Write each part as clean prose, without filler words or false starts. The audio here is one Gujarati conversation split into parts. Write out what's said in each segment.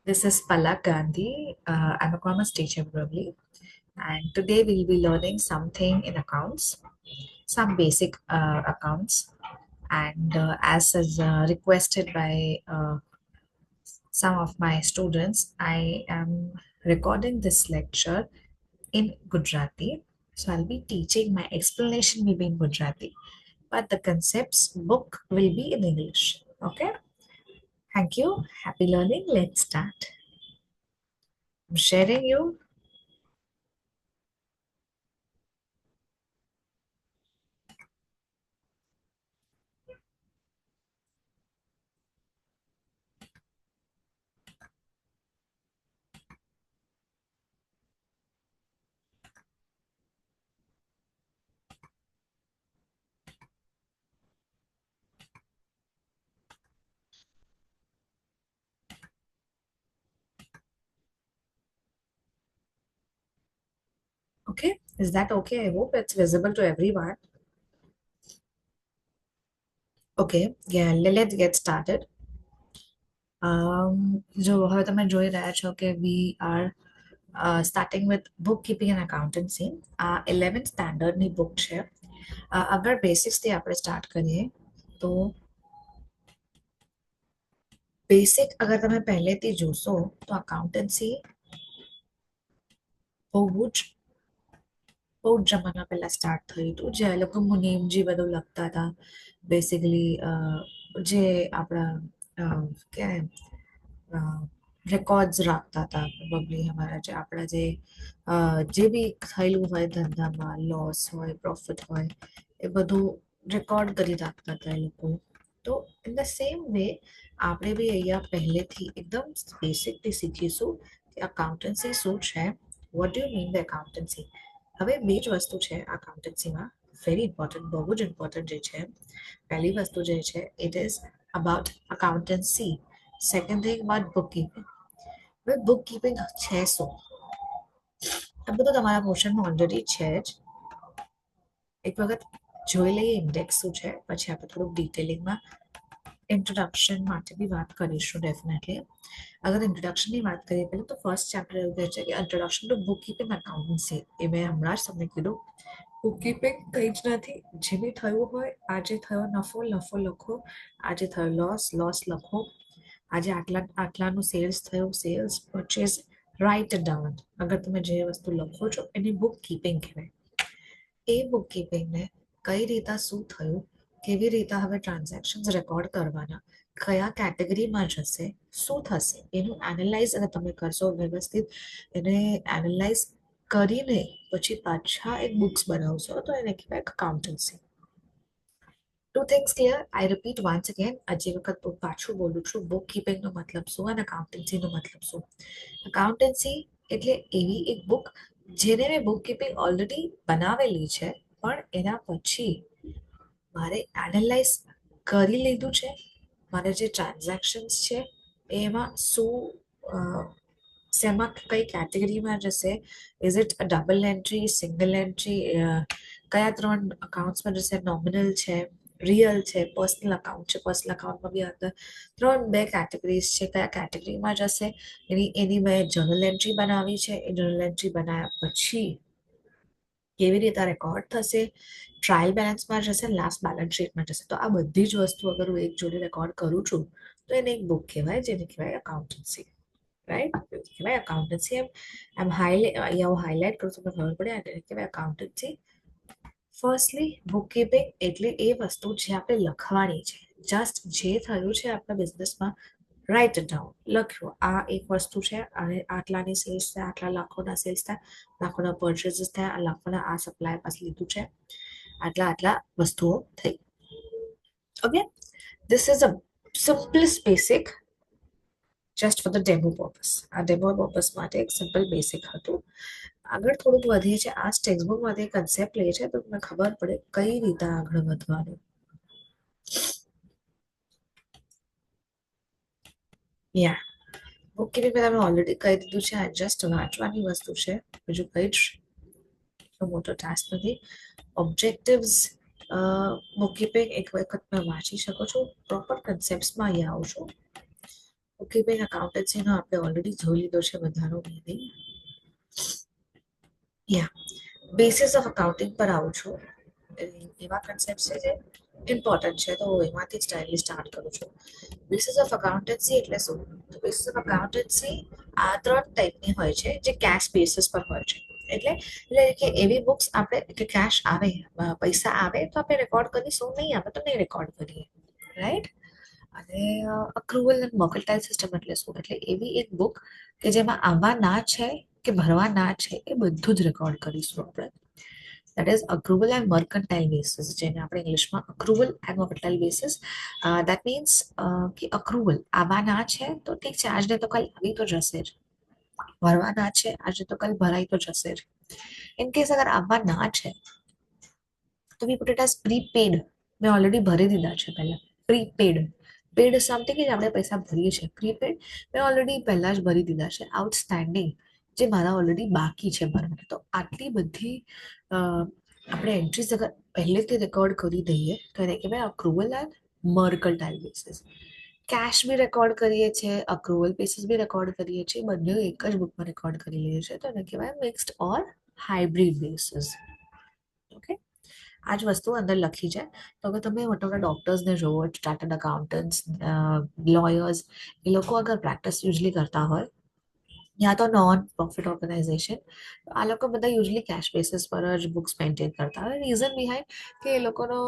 This is Palak Gandhi. I'm a commerce teacher probably, and today we'll be learning something in accounts, some basic accounts, and as is requested by some of my students, I am recording this lecture in Gujarati. So I'll be teaching. My explanation will be in Gujarati, but the concepts book will be in English. Okay. Thank you. Happy learning. Let's start. I'm sharing you. Okay, is that okay? I hope it's visible to everyone. Okay, yeah, let's get started. જો હવે તમે જોઈ રહ્યા છો કે we are starting with bookkeeping and accountancy. આ 11th સ્ટાન્ડર્ડની બુક છે. અગર બેસિક્સથી આપણે સ્ટાર્ટ કરીએ તો બેસિક અગર તમે પહેલેથી જોશો તો અકાઉન્ટન્સી બહુ જ જમાના પહેલા સ્ટાર્ટ થયું હતું જે એ લોકો મુનિમજી બધું લખતા હતા બેસિકલી જે આપણા કે રેકોર્ડ્સ રાખતા હતા પ્રોબેબલી અમારા જે આપણા જે બી થયેલું હોય ધંધામાં લોસ હોય પ્રોફિટ હોય એ બધું રેકોર્ડ કરી રાખતા હતા એ લોકો તો ઇન ધ સેમ વે આપણે બી અહીંયા પહેલેથી એકદમ બેસિકથી શીખીશું કે અકાઉન્ટન્સી શું છે what do you mean by accountancy હવે બે જ વસ્તુ છે અકાઉન્ટન્સીમાં વેરી ઇમ્પોર્ટન્ટ બહુ જ ઇમ્પોર્ટન્ટ જે છે પહેલી વસ્તુ જે છે it is about accountancy second thing about bookkeeping હવે બુકકીપિંગ છે શું આ બધું તમારા પોર્શનમાં ઓલરેડી છે જ એક વખત જોઈ લઈએ ઇન્ડેક્સ શું છે પછી આપણે થોડુંક ડિટેલિંગમાં ઇન્ટ્રોડક્શન માટે બી વાત કરીશું ડેફિનેટલી અગર ઇન્ટ્રોડક્શનની વાત કરીએ પહેલાં તો ફર્સ્ટ ચેપ્ટર એવું કહે છે કે introduction to bookkeeping accountancy એ મેં હમણાં જ તમને કીધું બુક કીપિંગ કંઈ જ નથી જે બી થયું હોય આજે થયો નફો નફો લખો આજે થયો લોસ લખો આજે આટલાનું સેલ્સ થયું સેલ્સ પરચેસ રાઇટ ડાઉન અગર તમે જે વસ્તુ લખો છો એની બુક કીપિંગ કહેવાય એ બુક કીપિંગને કઈ રીતે શું થયું કેવી રીતે હવે ટ્રાન્ઝેક્શન્સ રેકોર્ડ કરવાના કયા કેટેગરીમાં જશે શું થશે એનું એનાલાઇઝ અને તમે કરશો વ્યવસ્થિત એને એનાલાઇઝ કરીને પછી પાછા એક બુક્સ બનાવશો તો એને કહેવાય accountancy two things clear I repeat once again હજી વખત હું પાછું બોલું છું બુક કીપિંગનો મતલબ શું અને અકાઉન્ટન્સીનો મતલબ શું અકાઉન્ટન્સી એટલે એવી એક બુક જેને મેં બુક કીપિંગ ઓલરેડી બનાવેલી છે પણ એના પછી મારે એનાલાઇઝ કરી લીધું છે મારે જે ટ્રાન્ઝેક્શન્સ છે એમાં શું શેમાં કઈ કેટેગરીમાં જશે is it double entry single entry કયા ત્રણ અકાઉન્ટ્સમાં જશે નોમિનલ છે રિયલ છે પર્સનલ અકાઉન્ટ છે પર્સનલ અકાઉન્ટમાં બી અંદર બે કેટેગરીઝ છે કયા કેટેગરીમાં જશે એની મેં જર્નલ એન્ટ્રી બનાવી છે એ જર્નલ એન્ટ્રી બનાવ્યા પછી કેવી રીતે રેકોર્ડ થશે ટ્રાયલ બેલેન્સમાં જશે લાસ્ટ બેલેન્સ શીટમાં જશે તો આ બધી જ વસ્તુ અગર હું એક જોડે રેકોર્ડ કરું છું તો એને એક બુક કહેવાય જેને કહેવાય અકાઉન્ટન્સી રાઈટ કહેવાય અકાઉન્ટન્સી એમ અહીંયા હું હાઇલાઇટ કરું તમને ખબર પડે એને કહેવાય અકાઉન્ટન્સી ફર્સ્ટલી બુક કીપિંગ એટલે એ વસ્તુ જે આપણે લખવાની છે જસ્ટ જે થયું છે આપણા બિઝનેસમાં રાઇટ ડાઉન લખ્યું આ એક વસ્તુ છે અને આટલાની સેલ્સ થાય આટલા લાખોના સેલ્સ થાય લાખોના પરચેસીસ થયા આ લાખોના આ સપ્લાય પાસે લીધું છે આટલા વસ્તુઓ થઈ okay this is a simplest basic just for the demo purpose આ ડેમો પર્પસ માટે એક સિમ્પલ બેસિક હતું આગળ થોડુંક વધીએ છે આ ટેક્સ્ટબુકમાંથી કન્સેપ્ટ લે છે તો તમને ખબર પડે કઈ રીતે આગળ વધવાનું યા બુકકીપિંગ તમે ઓલરેડી કહી દીધું છે આ જસ્ટ વાંચવાની વસ્તુ છે બીજું કંઈ જ મોટો ટાસ્ક નથી ઓબ્જેક્ટિવ્સ બુકકીપિંગ એક વખત તમે વાંચી શકો છો પ્રોપર કન્સેપ્ટ્સમાં અહીંયા આવું છું ઓકે ભાઈ, અકાઉન્ટન્સીનો આપણે ઓલરેડી જોઈ લીધો છે બધાનો meaning. Yeah basis of accounting પર આવું છું. એવા કન્સેપ્ટ છે જે ઇમ્પોર્ટન્ટ છે, તો એમાંથી જ ટાઈમલી સ્ટાર્ટ કરું છું. બેસિસ ઓફ અકાઉન્ટન્સી એટલે શું? તો બેસિસ ઓફ અકાઉન્ટન્સી આ 3 ટાઈપની હોય છે જે કેશ બેસિસ પર હોય છે. એટલે કે એવી બુક્સ આપણે કે કેશ આવે, પૈસા આવે તો આપણે રેકોર્ડ કરીશું, નહીં આવે તો નહીં રેકોર્ડ કરીએ, રાઈટ? અને અક્રુવલ એન્ડ મર્કન્ટાઇલ સિસ્ટમ એટલે શું? એટલે એવી એક બુક કે જેમાં આવવાના છે કે ભરવાના છે એ બધું જ રેકોર્ડ કરીશું આપણે. That is accrual and mercantile basis, જેને આપણે ઇંગ્લિશમાં accrual and mercantile basis. That means કે અક્રુવલ આવવાના છે તો ઠીક છે, આજને તો કાલ આવી તો જશે જ. ભરવાના છે આજે તો કાલ ભરાઈ તો જશે જ. ઇન કેસ અગર આવવાના છે તો વી પુટ ઇટ એઝ પ્રીપેડ. મેં ઓલરેડી ભરી દીધા છે પહેલા. પ્રીપેડ, પેડ સમથિંગ કે આપણે પૈસા ભરીએ છીએ. પ્રીપેડ મેં ઓલરેડી પહેલા જ ભરી દીધા છે. આઉટસ્ટેન્ડિંગ જે મારા ઓલરેડી બાકી છે ભરવાના, તો આટલી બધી આપણે એન્ટ્રીઝ અગર પહેલેથી રેકોર્ડ કરી દઈએ તો એને કહેવાય accrual and mercantile basis. Cash બી રેકોર્ડ કરીએ છીએ, અક્રુવલ બેસિસ બી રેકોર્ડ કરીએ છીએ, બંને એક જ બુકમાં રેકોર્ડ કરી લઈએ છીએ, તો એને કહેવાય મિક્સ્ડ ઓર હાઇબ્રિડ બેસિસ. ઓકે, આ જ વસ્તુ અંદર લખી છે. તો અગર તમે મોટા મોટા ડોક્ટર્સને જોવો, ચાર્ટર્ડ અકાઉન્ટન્ટ્સ, લોયર્સ, એ લોકો અગર પ્રેક્ટિસ યુઝલી કરતા હોય, યા તો નોન પ્રોફિટ ઓર્ગેનાઇઝેશન, આ લોકો બધા યુઝલી કેશ બેસિસ પર જ બુક્સ મેન્ટેન કરતા હોય. રીઝન બિહાઇન્ડ કે એ લોકોનો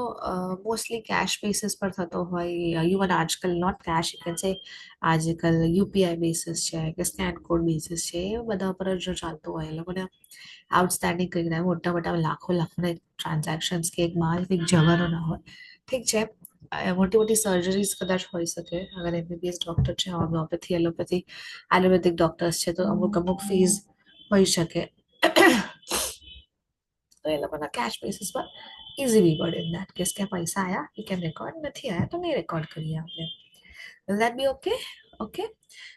મોસ્ટલી કેશ બેસિસ પર થતો હોય. ઇવન આજકાલ નોટ કેશ, યુ કેન સે આજકાલ યુપીઆઈ બેસિસ છે કે સ્કેન કોડ બેસિસ છે, એ બધા પર જ ચાલતું હોય. એ લોકોને આઉટસ્ટેન્ડિંગ કંઈક ના મોટા મોટા લાખોના ટ્રાન્ઝેક્શન્સ કે એક માલ કંઈક જવાનો ના હોય. ઠીક છે, મોટી મોટી સર્જરીઝ કદાચ હોઈ શકે. અગર એમબીબીએસ ડોક્ટર છે, હોમિયોપેથી, એલોપેથી, આયુર્વેદિક ડોક્ટર્સ છે, તો અમુક અમુક ફીઝ હોઈ શકે. તો એ લોકોના કેશ બેસિસ પર ઇઝીલી પડે. ઇન દેટ કેસ કે પૈસા આયા યુ કેન રેકોર્ડ, નથી આયા તો નહીં રેકોર્ડ કરીએ આપણે. Will that be okay? Okay,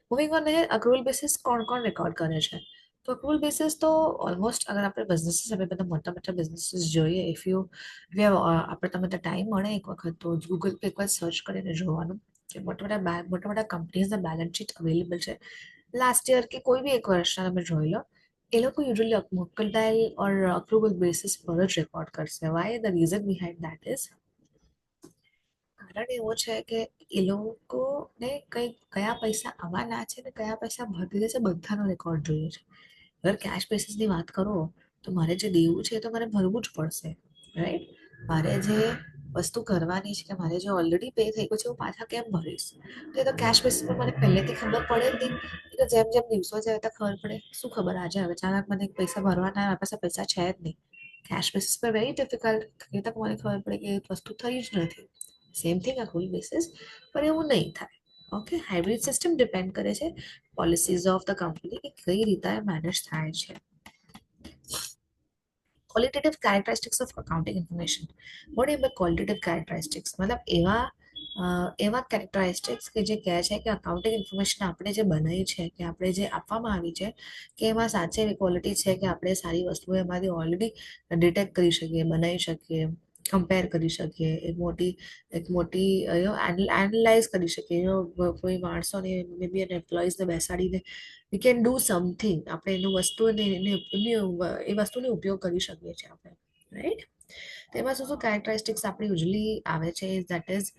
moving on ahead. Accrual basis કોણ કોણ રેકોર્ડ કરે છે? તો અક્રુવલ બેસિસ તો ઓલમોસ્ટ અગર આપણે બિઝનેસીસ, આપણે બધા મોટા મોટા બિઝનેસીસ જોઈએ, ઇફ યુ આપણે તમે ટાઈમ મળે એક વખત તો ગૂગલ પર એકવાર સર્ચ કરીને જોવાનું કે મોટા મોટા કંપનીઝના બેલેન્સ શીટ અવેલેબલ છે લાસ્ટ યર કે કોઈ બી એક વર્ષના. તમે જોઈ લો, એ લોકો usually mercantile or accrual basis પર જ રેકોર્ડ કરશે. Why? The reason behind that is, કારણ એવું છે કે એ લોકોને કઈ કયા પૈસા આવવાના છે ને કયા પૈસા ભરતી દેશે બધાનો રેકોર્ડ જોઈએ છે. અગર કેશ બેસિસની વાત કરો તો મારે જે દેવું છે એ તો મારે ભરવું જ પડશે, રાઈટ? મારે જે વસ્તુ કરવાની છે કે મારે જે ઓલરેડી પે થઈ ગયું છે હું પાછા કેમ ભરીશ? તો એ તો કેશ બેસિસ પર મને પહેલેથી ખબર પડે જ નહીં. એ તો જેમ જેમ દિવસો જાય તો ખબર પડે. શું ખબર આજે અચાનક મને પૈસા ભરવાના, મારા પાસે પૈસા છે જ નહીં. કેશ બેસિસ પર વેરી ડિફિકલ્ટ, એ તક મને ખબર પડે કે એ વસ્તુ થઈ જ નથી. સેમ થિંગ અક્રુવલ બેસિસ પર એવું નહીં થાય. ઓકે, હાઇબ્રિડ સિસ્ટમ ડિપેન્ડ કરે છે પોલિસીઝ ઓફ ધ કંપની કે કઈ રીતે મેનેજ થાય છે. Qualitative characteristics of accounting information. Vote is the qualitative characteristics? મતલબ એવા કેરેક્ટરિસ્ટિક્સ કે જે કહે છે કે અકાઉન્ટિંગ ઇન્ફોર્મેશન આપણે જે બનાવી છે, કે આપણે જે આપવામાં આવી છે, કે એમાં સાચે એવી ક્વોલિટી છે કે આપણે સારી વસ્તુઓ એમાંથી ઓલરેડી ડિટેક્ટ કરી શકીએ, બનાવી શકીએ, કમ્પેર કરી શકીએ, એક મોટી એનાલાઇઝ કરી શકીએ. કોઈ માણસોને મે બી એને એમ્પ્લોઈઝને બેસાડીને વી કેન ડુ સમથિંગ. આપણે એનું વસ્તુને એ વસ્તુનો ઉપયોગ કરી શકીએ છીએ આપણે, રાઈટ? તેમાં શું શું કેરેક્ટરિસ્ટિક્સ આપણી યુઝલી આવે છે? That is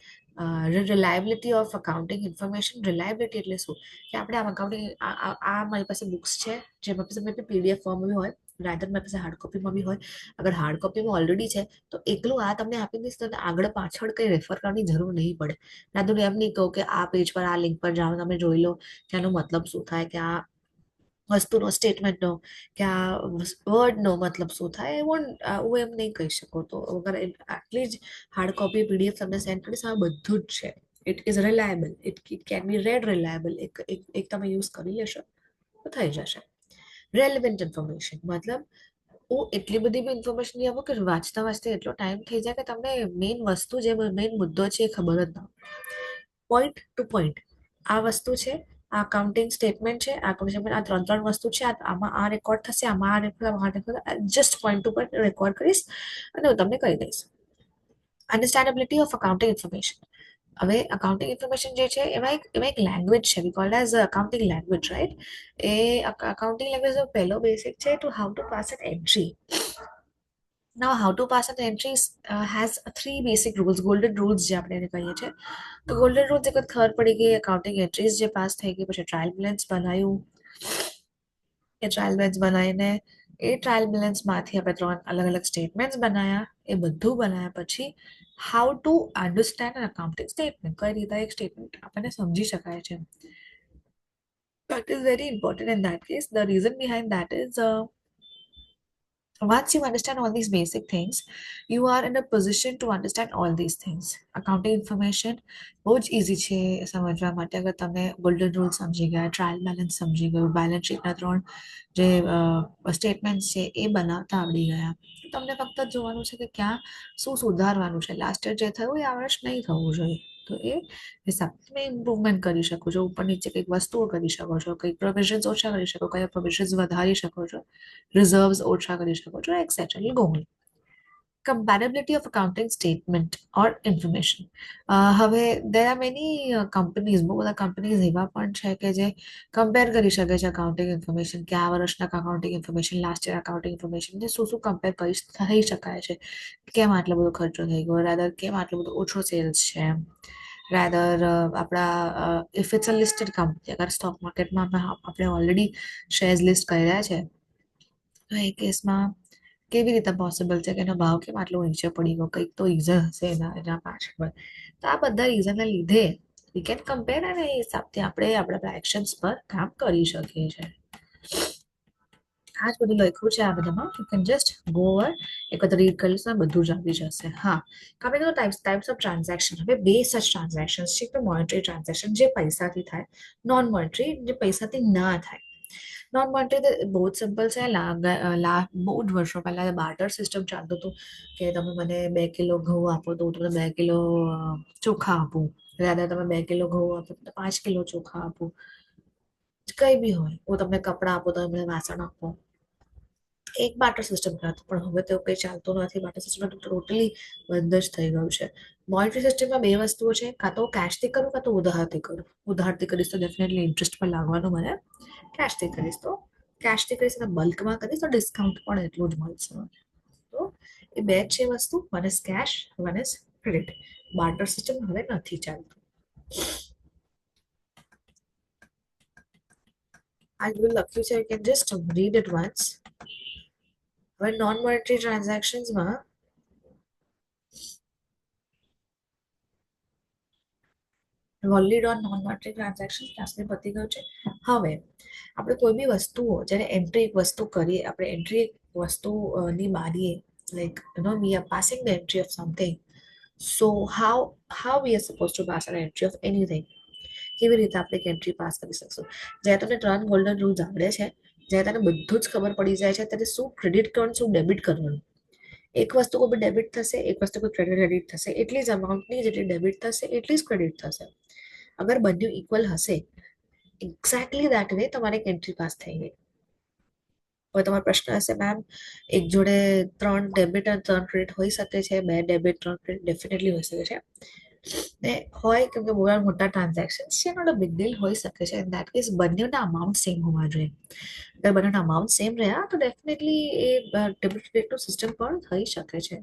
reliability of accounting information. Reliability એટલે શું? કે આપણે આમ અકાઉન્ટિંગ આ મારી પાસે બુક્સ છે, જે મારી પાસે પીડીએફ ફોર્મ બી હોય, રાધર મારી પાસે હાર્ડ કોપીમાં બી હોય. અગર હાર્ડ કોપીમાં ઓલરેડી છે તો એકલું આ તમને આપી દઈશ તો આગળ પાછળ કંઈ રેફર કરવાની જરૂર નહીં પડે. રાધર એમ નહીં કહું કે આ પેજ પર આ લિંક પર જાઓ, તમે જોઈ લો કે આનો મતલબ શું થાય, કે આ વસ્તુનો સ્ટેટમેન્ટનો કે આ વર્ડનો મતલબ શું થાય, હું એમ નહીં કહી શકું. તો અગર આટલી જ હાર્ડ કોપી પીડીએફ તમને સેન્ડ કરીશ, આ બધું જ છે. It is reliable, it can be red reliable. એક તમે યુઝ કરી લેશો તો થઈ જશે. રેલિવન્ટ ઇન્ફોર્મેશન મતલબ હું એટલી બધી બી ઇન્ફોર્મેશન નહીં આપું કે વાંચતા વાંચતા એટલો ટાઈમ થઈ જાય કે તમને મેઇન વસ્તુ જે મેઇન મુદ્દો છે એ ખબર જ ના. પોઈન્ટ ટુ પોઈન્ટ આ વસ્તુ છે, આ અકાઉન્ટિંગ સ્ટેટમેન્ટ છે, આ ત્રણ ત્રણ વસ્તુ છે, આમાં આ રેકોર્ડ થશે, આમાં આ record, just point to point record કરીશ અને હું તમને કહી દઈશ. Understandability of accounting information. હવે અકાઉન્ટિંગ ઇન્ફોર્મેશન જે છે એમાં એક લેંગ્વેજ છે, we called as accounting language, right? એ અકાઉન્ટિંગ લેંગ્વેજનો પહેલો બેસિક છે to how to pass an entry. Now, how to pass an entry has three basic rules, golden rules જે આપણે એને કહીએ છીએ. તો ગોલ્ડન રૂલ્સ એક વખત ખબર પડી ગઈ, એકાઉન્ટિંગ એન્ટ્રીઝ જે પાસ થઈ ગઈ, પછી ટ્રાયલ બેલેન્સ બનાવ્યું. એ ટ્રાયલ બેલેન્સ બનાવીને એ ટ્રાયલ બેલેન્સમાંથી આપણે 3 અલગ અલગ સ્ટેટમેન્ટ્સ બનાવ્યા. એ બધું બનાવ્યા પછી how to understand an accounting statement, કઈ રીતે એક સ્ટેટમેન્ટ આપણને સમજી શકાય છે. That is very important in that case. The reason behind that is once you understand all these basic things, you are in a position to understand all these things. Accounting information બહુ જ ઇઝી છે સમજવા માટે. અગર તમે ગોલ્ડન રૂલ સમજી ગયા, ટ્રાયલ બેલેન્સ સમજી ગયું, બેલેન્સ શીટના 3 જે સ્ટેટમેન્ટ છે એ બનાવતા આવડી ગયા, તમને ફક્ત જોવાનું છે કે ક્યાં શું સુધારવાનું છે. લાસ્ટ યર જે થયું એ આ વર્ષ નહીં થવું જોઈએ. તો એ હિસાબ તમે ઇમ્પ્રુવમેન્ટ કરી શકો છો, ઉપર નીચે કંઈક વસ્તુઓ કરી શકો છો, કંઈક પ્રોવિઝન્સ ઓછા કરી શકો, કયા પ્રોવિઝન્સ વધારી શકો છો, રિઝર્વ્સ ઓછા કરી શકો છો, et cetera. Go on. Compatibility of accounting statement or information. હવે there are many companies, બહુ બધા કંપનીઝ એવા પણ છે કે જે કમ્પેર કરી શકે છે અકાઉન્ટિંગ ઇન્ફોર્મેશન, કે આ વર્ષના accounting information, last year accounting information, જે શું શું કમ્પેર કરી થઈ શકાય છે. કેમ આટલો બધો ખર્ચો થઈ ગયો, રાધર કેમ આટલો બધો ઓછો સેલ્સ છે, રાધર આપણા if it's a listed company, અગર સ્ટોક માર્કેટમાં આપણે ઓલરેડી શેર્સ લિસ્ટ કર્યા છે, તો એ કેસમાં કેવી રીતે પોસિબલ છે કે એનો ભાવ કેમ આટલો નીચે પડી ગયો, કંઈક તો રીઝન હશે એના પાછળ. તો આ બધા રીઝનના લીધે વી કેન કમ્પેર, અને એ હિસાબથી આપણે આપણા એક્શન્સ પર કામ કરી શકીએ છીએ. આ જ બધું લખ્યું છે આ બધામાં. You can just go over, એક વખત રીડ કરી લેશો, બધું જ આવી જશે. હા, coming to types of transaction. હવે બે સચ ટ્રાન્ઝેક્શન છે, તો મોનેટરી ટ્રાન્ઝેક્શન જે પૈસાથી થાય, નોન મોનેટરી જે પૈસાથી ના થાય. નોન મોનેટરી બહુ જ સિમ્પલ છે. બહુ જ વર્ષો પહેલા બાર્ટર સિસ્ટમ ચાલતું હતું કે તમે મને 2 કિલો ઘઉં આપો તો હું તમને 2 કિલો ચોખા આપું, રાધર તમે 2 કિલો ઘઉં આપો તો 5 કિલો ચોખા આપું. કઈ બી હોય, હું તમને કપડાં આપું તો મને વાસણ આપો. એક બાર્ટર સિસ્ટમ હતું, પણ હવે તો કંઈ ચાલતું નથી. બાર્ટર સિસ્ટમ ટોટલી બંધ જ થઈ ગયું છે. મોનેટરી સિસ્ટમમાં બે વસ્તુઓ છે, કાં તો કેશથી કરું કાં તો ઉધારથી કરું. ઉધારથી કરીશ તો ડેફિનેટલી ઇન્ટરેસ્ટ પર લાગવાનું મને, કેશથી કરીશ અને બલ્કમાં કરીશ તો ડિસ્કાઉન્ટ પણ એટલું જ મળશે મને. તો એ બે છે વસ્તુ, one is cash, one is credit. Barter system હવે નથી ચાલતું. આ બધું લખ્યું છે, you can just read it once. હવે નોન મોનેટરી ટ્રાન્ઝેક્શન્સમાં valid on non monetary transaction ક્લાસને પતી ગયું છે. હવે આપણે કોઈ બી વસ્તુઓ જ્યારે એન્ટ્રી એક વસ્તુ કરીએ, આપણે એન્ટ્રી એક વસ્તુની બારીએ, like we are passing the entry of something. So how we are suppose to pass an entry of anything. કેવી રીતે આપણે એક એન્ટ્રી પાસ કરી શકશું? જ્યારે તમને 3 ગોલ્ડન રૂલ્સ આવડે છે, જ્યારે તને બધું જ ખબર પડી જાય છે, ત્યારે શું ક્રેડિટ કરવાનું, શું ડેબિટ કરવાનું. એક વસ્તુ કોઈ ડેબિટ થશે, એક વસ્તુ કોઈ ક્રેડિટ થશે, એટલી જ અમાઉન્ટની જેટલી ડેબિટ થશે એટલી જ ક્રેડિટ થશે. અગર બંને ઇક્વલ હશે, એક્ઝેક્ટલી દેટ વે તમારી એક એન્ટ્રી પાસ થઈ ગઈ. હવે તમારો પ્રશ્ન હશે, મેમ એક જોડે 3 ડેબિટ અને 3 ક્રેડિટ હોઈ શકે છે? 2 ડેબિટ 3 ક્રેડિટ ડેફિનેટલી હોઈ શકે છે. ને હોય કેમ કે બહુ મોટા ટ્રાન્ઝેક્શન છે, નોટ અ બિગ ડીલ હોઈ શકે છે. ઇન દેટ કેસ બંનેના અમાઉન્ટ સેમ હોવા જોઈએ. અગર બંનેના અમાઉન્ટ સેમ રહ્યા તો ડેફિનેટલી એ ડેબિટ ક્રેડિટનું સિસ્ટમ પણ થઈ શકે છે.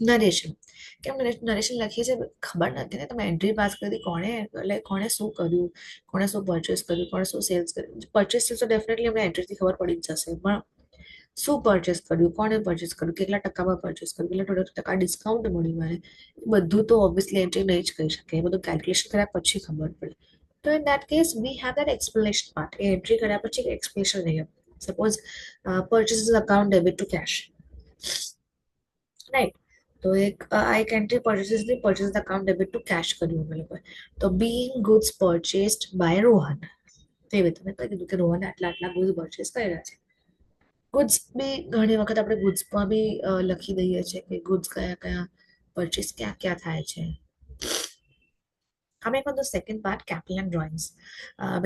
નરેશન. કેમ નરેશન લખીએ છીએ ખબર નથી ને, તમે એન્ટ્રી પાસ કરી, કોણે એટલે કોણે શું કર્યું, કોણે શું પરચેસ કર્યું, કોણે શું સેલ્સ કર્યું. પરચેસ તો ડેફિનેટલી અમને એન્ટ્રીથી ખબર પડી જ જશે, પણ શું પરચેસ કર્યું, કોણે પરચેસ કર્યું, કેટલા ટકામાં પરચેસ કર્યું, કેટલા ટકા ડિસ્કાઉન્ટ મળ્યું મને, બધું તો ઓબ્વિયસલી એન્ટ્રી નહીં જ કહી શકે. એ બધું કેલ્ક્યુલેશન કર્યા પછી ખબર પડે. તો in that case we have that explanation part. એ એન્ટ્રી કર્યા પછી એક્સપ્લેનેશન નહીં. Suppose purchase account debit to cash, right? તો એક entry purchase account debit to cash કર્યું અમે લોકોએ. તો being goods purchased by Rohan, તેવી તમે કહી દીધું કે રોહને આટલા આટલા ગુડ્સ પરચેસ કર્યા છે. ગુડ્સ બી ઘણી વખત આપણે ગુડ્સમાં બી લખી દઈએ છીએ કે ગુડ્સ કયા કયા પરચેસ ક્યાં ક્યાં થાય છે. Coming on the second part, capital and drawings.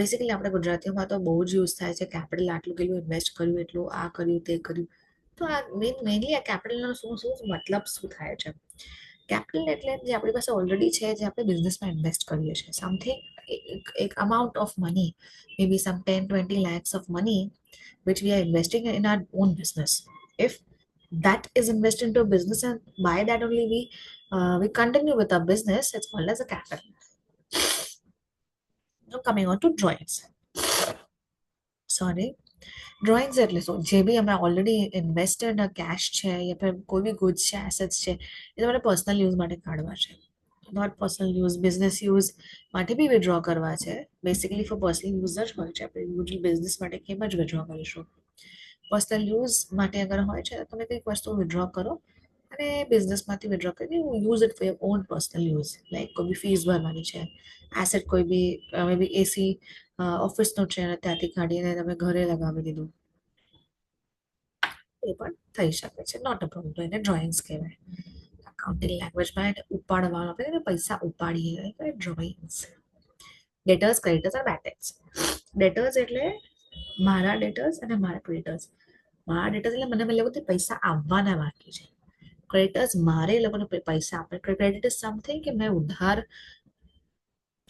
Basically આપણે ગુજરાતીઓમાં તો બહુ જ યુઝ થાય છે, કેપિટલ આટલું કેટલું ઇન્વેસ્ટ કર્યું, એટલું આ કર્યું તે કર્યું. તો આ મેઇનલી આ કેપિટલનો શું શું મતલબ શું થાય છે? કેપિટલ એટલે જે આપણી પાસે ઓલરેડી છે, જે આપણે બિઝનેસમાં ઇન્વેસ્ટ કરીએ છીએ, સમથિંગ એક amount of money, maybe some 10-20 lakhs of money which we are investing in our own business. If that is invested into a business and by that only we continue with our business, it's called as a capital. Now coming on to drawings. Sorry. Drawings એટલે શું? જે બી અમે ઓલરેડી ઇન્વેસ્ટેડ કેશ છે યા फिर કોઈ બી ગુડ્સ છે, એસેટ્સ છે, એ તમારે પર્સનલ યુઝ માટે કાઢવા છે, not personal use, business use માટે બી વિડ્રો કરવા છે. બેસિકલી ફોર પર્સનલ યુઝ જ હોય છે. આપણે યુઝ્યુઅલી બિઝનેસ માટે કેમ જ વિડ્રો કરીશું? પર્સનલ યુઝ માટે અગર હોય છે તો તમે કંઈક વસ્તુ વિડ્રો કરો અને બિઝનેસમાંથી વિડ્રો કરી use it for your own personal use, like કોઈ બી ફીસ ભરવાની છે, એસેટ કોઈ બી મે બી એસી ઓફિસનું છે અને ત્યાંથી કાઢીને તમે ઘરે લગાવી દીધું, એ પણ થઈ શકે છે, નોટ અ પ્રોબ્લેમ. તો એને ડ્રોઈંગ્સ કહેવાય. અકાઉન્ટિંગ લેંગ્વેજમાં એને ઉપાડવાનું, આપણે એને પૈસા ઉપાડીએ એટલે ડ્રોઈંગ્સ. ડેટર્સ, ક્રેડિટર્સ અને બેડ ડેટ્સ. ડેટર્સ એટલે મારા ડેટર્સ અને મારા ક્રેડિટર્સ. મારા ડેટર્સ એટલે મને એ લોકોથી પૈસા આવવાના બાકી છે. ક્રેડિટર્સ મારે એ લોકોને પૈસા આપે. ક્રેડિટ ઇઝ સમથિંગ કે મેં ઉધાર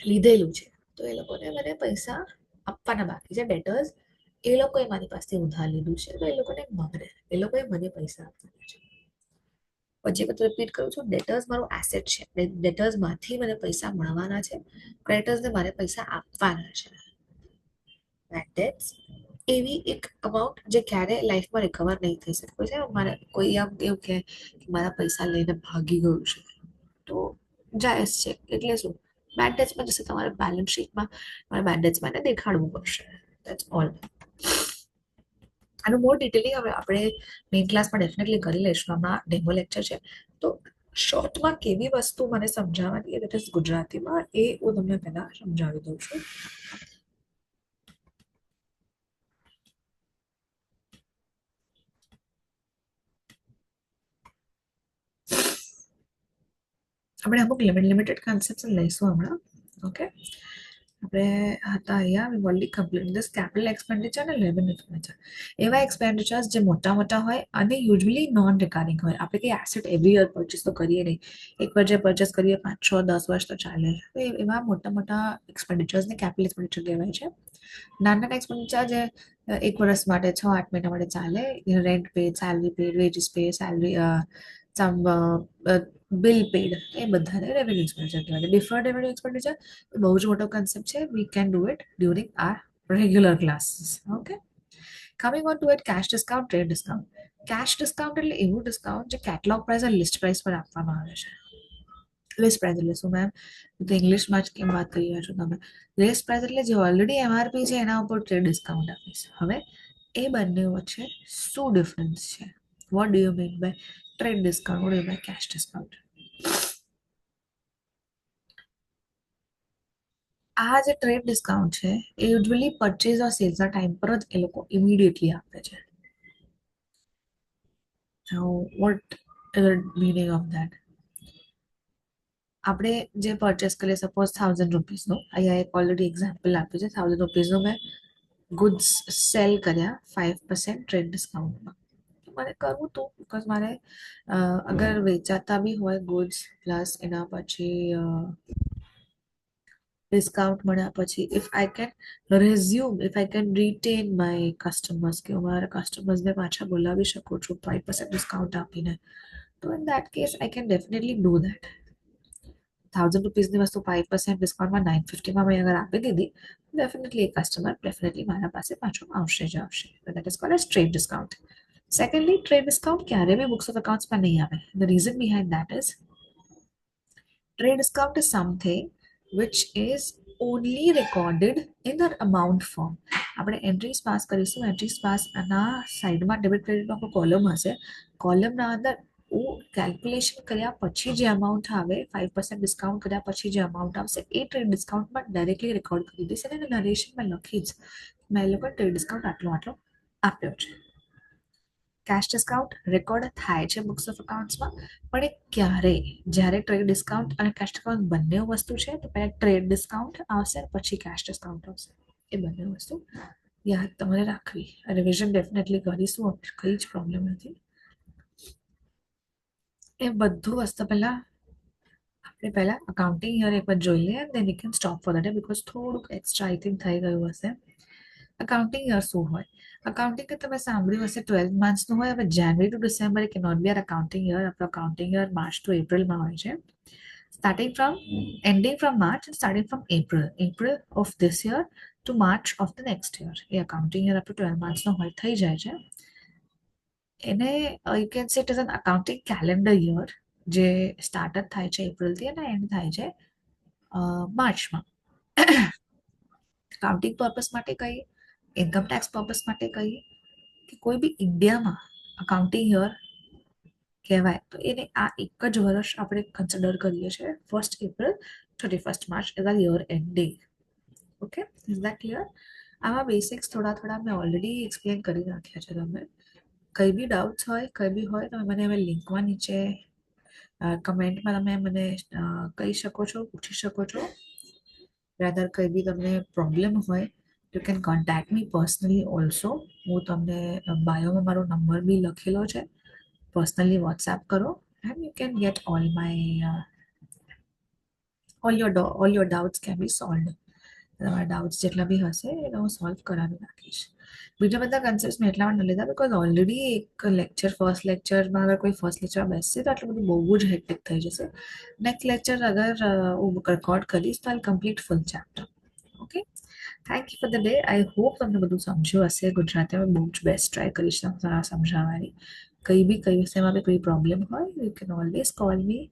લીધેલું છે તો એ લોકોને મને પૈસા આપવાના બાકી છે. ડેટર્સ એ લોકોએ મારી પાસે ઉધાર લીધું છે તો એ લોકોને મળે, એ લોકોએ મને પૈસા આપવાના છે. પછી વખત રિપીટ કરું છું, ડેટર્સ મારું એસેટ છે, ડેટર્સ માંથી મને પૈસા મળવાના છે, ક્રેડિટર્સને મારે પૈસા આપવાના છે. બેડ ડેટ્સ એવી એક અમાઉન્ટ જે ક્યારે લાઈફમાં રિકવર નહીં થઈ શકે. કોઈ છે મારે કોઈ આમ એવું કે મારા પૈસા લઈને ભાગી ગયું છે તો જાયઝ છે. એટલે શું? બેડ ડેટ્સમાં જશે, તમારે બેલેન્સ શીટમાં તમારે બેડ ડેટ્સમાં એને દેખાડવું પડશે. That's all. આનું મોર ડિટેલિંગ હવે આપણે મેઇન ક્લાસમાં ડેફિનેટલી કરી લઈશું. હમણાં ડેમો લેક્ચર છે તો શોર્ટમાં કેવી વસ્તુ મને સમજાવવાની દેટ ઇઝ ગુજરાતીમાં, એ હું તમને પહેલા સમજાવી દઉં છું. આપણે અમુક લિમિટેડ કન્સેપ્ટ લઈશું હમણાં. ઓકે, આપણે હતા અહીંયા only complete this capital expenditure અને રેવન્યુ એક્સપેન્ડિચર. એવા એક્સપેન્ડિચર્સ જે મોટા મોટા હોય અને યુઝ્યુઅલી નોન રિકરિંગ હોય. આપણે કંઈ એસેટ એવરી યર પરચેસ તો કરીએ નહીં. એકવાર જે પરચેસ કરીએ 5-6-10 વર્ષ તો ચાલે. તો એવા મોટા મોટા એક્સપેન્ડિચર્સને કેપિટલ એક્સપેન્ડિચર કહેવાય છે. નાના એક્સપેન્ડિચર જે 1 વર્ષ માટે, 6-8 મહિના માટે ચાલે, rent paid, salary paid, wages paid, salary some bill paid, એ બધાને રેવન્યુ એક્સપેન્ડિચર કહેવાય. ડિફર્ડ રેવન્યુ એક્સપેન્ડિચર બહુ જ મોટો કન્સેપ્ટ છે. We can do it during our regular classes. Okay, coming on to it, cash discount, trade discount. Cash discount એટલે એવું ડિસ્કાઉન્ટ જે કેટલોગ પ્રાઇસ અને લિસ્ટ પ્રાઇસ પર આપવામાં આવે છે. લિસ્ટ પ્રાઇસ એટલે શું મેમ? તો ઇંગ્લિશમાં જ કેમ વાત કરી રહ્યા છો તમે? લિસ્ટ પ્રાઇસ એટલે જે ઓલરેડી એમઆરપી છે એના ઉપર ટ્રેડ ડિસ્કાઉન્ટ આપીશ. હવે એ બંને વચ્ચે શું ડિફરન્સ છે? What do you mean by trade discount? What do you by cash discount? આ જે ટ્રેડ ડિસ્કાઉન્ટ છે એ યુઝ્યુઅલી પરચેઝ ઓર સેલ્સના ટાઈમ પર જ એ લોકો ઇમિડિયેટલી આપે છે. What is the meaning of that? આપણે જે પરચેસ કરીએ, સપોઝ 1000 રૂપીસનું, અહીંયા એક ઓલરેડી એક્ઝામ્પલ આપ્યું છે. 1000 રૂપીસનું મેં ગુડ્સ સેલ કર્યા 5% ટ્રેડ ડિસ્કાઉન્ટમાં. મારે કરવું હતું બિકોઝ મારે અગર વેચાતા બી હોય ગુડ્સ પ્લસ એના પછી ડિસ્કાઉન્ટ મળ્યા પછી if I can resume, if I can written my customers, કે હું મારા કસ્ટમર્સને પાછા બોલાવી શકું છું 5% ડિસ્કાઉન્ટ આપીને, તો in that case I can definitely do that. 1000 રૂપીસની વસ્તુ 5% ડિસ્કાઉન્ટમાં 950માં મેં અગર આપી દીધી, ડેફિનેટલી એ કસ્ટમર ડેફિનેટલી મારા પાસે પાછો આવશે જ આવશે. That is called as trade discount. Secondly, trade discount ક્યારે બી બુક્સ ઓફ અકાઉન્ટ્સમાં નહીં આવે. The reason behind that is trade discount is something which is only recorded in the amount form. આપણે એન્ટ્રીઝ પાસ કરીશું. એન્ટ્રીઝ પાસ આના સાઈડમાં ડેબિટ ક્રેડિટનો આપણો કોલમ હશે. કોલમના અંદર હું કેલ્ક્યુલેશન કર્યા પછી જે અમાઉન્ટ આવે, 5% ડિસ્કાઉન્ટ કર્યા પછી જે અમાઉન્ટ આવશે, એ ટ્રેડ ડિસ્કાઉન્ટમાં ડાયરેક્ટલી રેકોર્ડ કરી દઈશ અને નરેશનમાં લખી જ મેં એ લોકો ટ્રેડ ડિસ્કાઉન્ટ આટલો આટલો આપ્યો છે. કેશ ડિસ્કાઉન્ટ રેકોર્ડ થાય છે બુક્સ ઓફ અકાઉન્ટ્સમાં, પણ એ ક્યારે? જ્યારે ટ્રેડ ડિસ્કાઉન્ટ અને કેશ ડિસ્કાઉન્ટ બંને વસ્તુ છે તો પહેલા ટ્રેડ ડિસ્કાઉન્ટ આવશે પછી કેશ ડિસ્કાઉન્ટ આવશે. એ બંને વસ્તુ યાદ તમારે રાખવી. રિવિઝન ડેફિનેટલી કરીશું, કંઈ જ પ્રોબ્લેમ નથી. એ બધું વસ્તુ પહેલા આપણે પહેલા અકાઉન્ટિંગ યર એકવાર જોઈ લઈએ then we can stop for the day because થોડુંક એક્સ્ટ્રા આઈ થિંક થઈ ગયું હશે. અકાઉન્ટિંગ યર શું હોય? અકાઉન્ટિંગ કે તમે સાંભળ્યું હશે 12 મંથ્સનું હોય. હવે જાન્યુઆરી ટુ ડિસેમ્બર કે not be our accounting year. આપણો અકાઉન્ટિંગ યર માર્ચ ટુ એપ્રિલમાં હોય છે. Starting from ending from March and starting from April of this year to March of the next year. એ અકાઉન્ટિંગ યર આપણું 12 મંથ્સનો હોય થઈ જાય છે. એને you can say it is an accounting calendar year જે સ્ટાર્ટ જ થાય છે એપ્રિલથી અને એન્ડ થાય છે માર્ચમાં. અકાઉન્ટિંગ પર્પસ માટે કહીએ, ઇન્કમ ટેક્સ પર્પસ માટે કહીએ કે કોઈ બી ઇન્ડિયામાં અકાઉન્ટિંગ યર કહેવાય તો એને આ એક જ વર્ષ આપણે કન્સિડર કરીએ છીએ 1st April 31st March as આ year ending. Okay, is that clear? આમાં બેસિક્સ થોડા થોડા મેં ઓલરેડી એક્સપ્લેન કરી નાખ્યા છે. તમે કંઈ બી ડાઉટ્સ હોય કંઈ બી હોય તમે મને હવે લિંકમાં નીચે કમેન્ટમાં તમે મને કહી શકો છો, પૂછી શકો છો. રાધર કંઈ બી તમને પ્રોબ્લેમ હોય you can contact me personally also. હું તમને બાયોમાં મારો નંબર બી લખેલો છે. પર્સનલી વોટ્સએપ કરો and you can get all your doubts can be solve. તમારા ડાઉટ્સ જેટલા બી હશે એને હું સોલ્વ કરાવી નાખીશ. બીજા બધા કન્સેપ્ટ મેં એટલા માટે લીધા બીકોઝ ઓલરેડી એક લેક્ચર ફર્સ્ટ લેક્ચરમાં અગર કોઈ ફર્સ્ટ લેક્ચર બેસશે તો આટલું બધું બહુ જ હેક્ટિક થઈ જશે. નેક્સ્ટ લેક્ચર અગર હું રેકોર્ડ કરીશ તો I complete full chapter. Okay, thank you for the day. I hope તમને બધું સમજ્યું હશે. ગુજરાતીમાં બહુ જ બેસ્ટ ટ્રાય કરીશ તમને સમજાવવાની. કંઈ બી કઈ વિષયમાં બી કોઈ પ્રોબ્લેમ હોય you can always call me,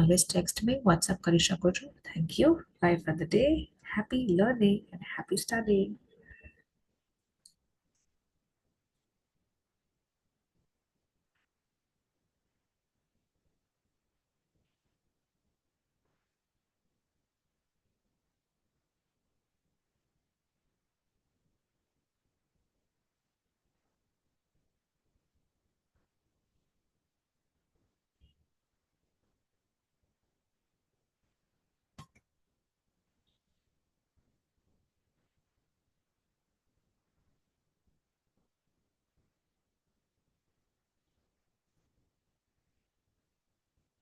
always text me, WhatsApp કરી શકો છો. Thank you. Bye for the day. Happy learning and happy studying.